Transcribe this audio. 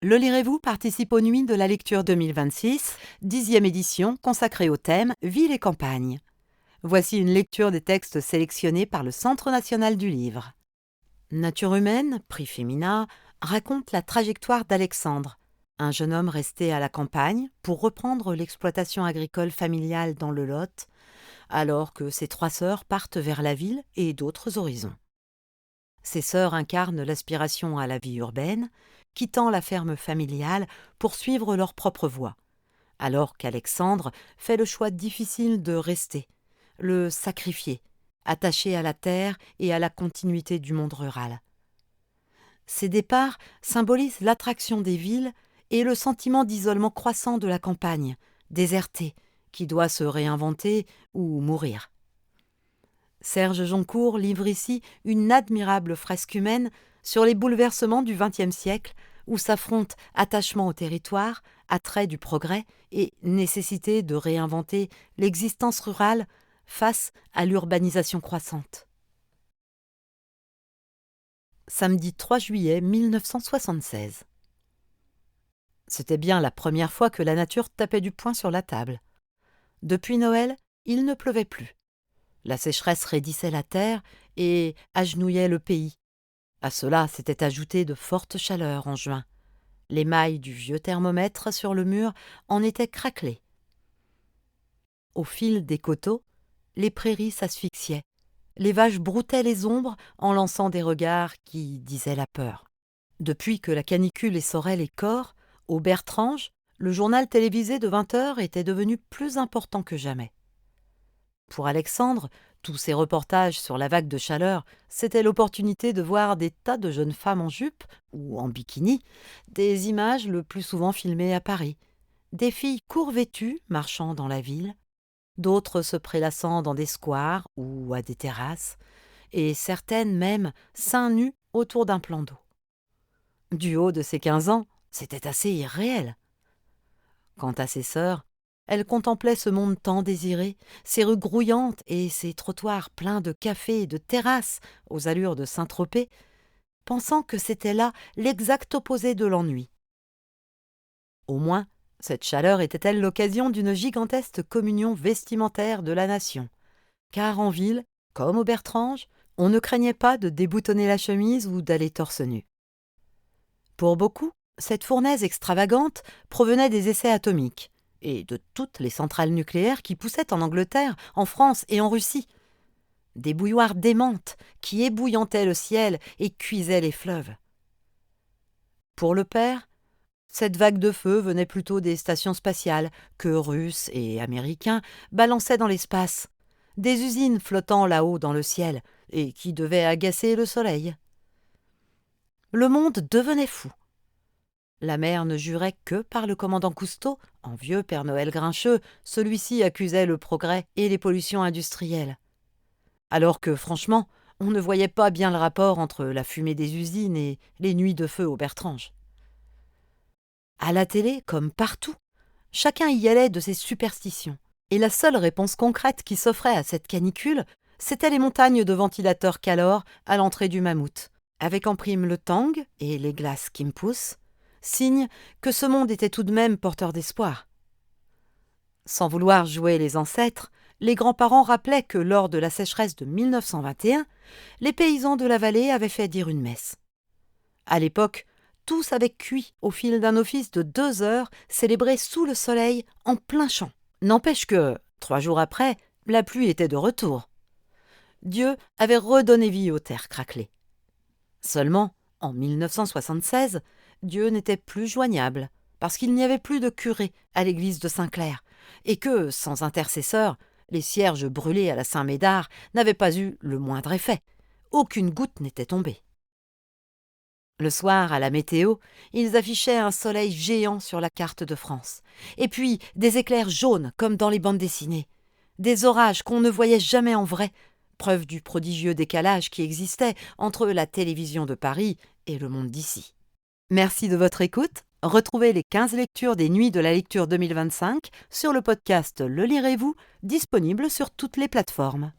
Le Lirez-vous participe aux Nuits de la lecture 2026, 10e édition consacrée au thème Ville et campagne. Voici une lecture des textes sélectionnés par le Centre national du livre. Nature humaine, prix Femina, raconte la trajectoire d'Alexandre, un jeune homme resté à la campagne pour reprendre l'exploitation agricole familiale dans le Lot, alors que ses 3 sœurs partent vers la ville et d'autres horizons. Ses sœurs incarnent l'aspiration à la vie urbaine, quittant la ferme familiale pour suivre leur propre voie, alors qu'Alexandre fait le choix difficile de rester, le sacrifier, attaché à la terre et à la continuité du monde rural. Ces départs symbolisent l'attraction des villes et le sentiment d'isolement croissant de la campagne, désertée, qui doit se réinventer ou mourir. Serge Joncourt livre ici une admirable fresque humaine sur les bouleversements du XXe siècle où s'affrontent attachement au territoire, attrait du progrès et nécessité de réinventer l'existence rurale face à l'urbanisation croissante. Samedi 3 juillet 1976. C'était bien la première fois que la nature tapait du poing sur la table. Depuis Noël, il ne pleuvait plus. La sécheresse raidissait la terre et agenouillait le pays. À cela s'étaient ajoutées de fortes chaleurs en juin. Les mailles du vieux thermomètre sur le mur en étaient craquelées. Au fil des coteaux, les prairies s'asphyxiaient. Les vaches broutaient les ombres en lançant des regards qui disaient la peur. Depuis que la canicule essorait les corps, au Bertrange, le journal télévisé de 20 heures était devenu plus important que jamais. Pour Alexandre, tous ces reportages sur la vague de chaleur, c'était l'opportunité de voir des tas de jeunes femmes en jupe ou en bikini, des images le plus souvent filmées à Paris, des filles court vêtues marchant dans la ville, d'autres se prélassant dans des squares ou à des terrasses, et certaines même seins nus autour d'un plan d'eau. Du haut de ses 15 ans, c'était assez irréel. Quant à ses sœurs, elle contemplait ce monde tant désiré, ces rues grouillantes et ces trottoirs pleins de cafés et de terrasses aux allures de Saint-Tropez, pensant que c'était là l'exact opposé de l'ennui. Au moins, cette chaleur était-elle l'occasion d'une gigantesque communion vestimentaire de la nation, car en ville, comme au Bertrange, on ne craignait pas de déboutonner la chemise ou d'aller torse nu. Pour beaucoup, cette fournaise extravagante provenait des essais atomiques, et de toutes les centrales nucléaires qui poussaient en Angleterre, en France et en Russie. Des bouilloires démentes qui ébouillantaient le ciel et cuisaient les fleuves. Pour le père, cette vague de feu venait plutôt des stations spatiales que Russes et Américains balançaient dans l'espace, des usines flottant là-haut dans le ciel et qui devaient agacer le soleil. Le monde devenait fou. La mère ne jurait que par le commandant Cousteau, en vieux Père Noël grincheux, celui-ci accusait le progrès et les pollutions industrielles. Alors que, franchement, on ne voyait pas bien le rapport entre la fumée des usines et les nuits de feu au Bertrange. À la télé, comme partout, chacun y allait de ses superstitions. Et la seule réponse concrète qui s'offrait à cette canicule, c'était les montagnes de ventilateurs Calor à l'entrée du Mammouth, avec en prime le tang et les glaces Kimpus, signe que ce monde était tout de même porteur d'espoir. Sans vouloir jouer les ancêtres, les grands-parents rappelaient que lors de la sécheresse de 1921, les paysans de la vallée avaient fait dire une messe. À l'époque, tous avaient cuit au fil d'un office de 2 heures célébré sous le soleil en plein champ. N'empêche que, 3 jours après, la pluie était de retour. Dieu avait redonné vie aux terres craquelées. Seulement, en 1976, Dieu n'était plus joignable, parce qu'il n'y avait plus de curé à l'église de Saint-Clair, et que, sans intercesseur, les cierges brûlés à la Saint-Médard n'avaient pas eu le moindre effet. Aucune goutte n'était tombée. Le soir, à la météo, ils affichaient un soleil géant sur la carte de France, et puis des éclairs jaunes comme dans les bandes dessinées, des orages qu'on ne voyait jamais en vrai, preuve du prodigieux décalage qui existait entre la télévision de Paris et le monde d'ici. Merci de votre écoute. Retrouvez les 15 lectures des Nuits de la lecture 2025 sur le podcast Le Lirez-vous, disponible sur toutes les plateformes.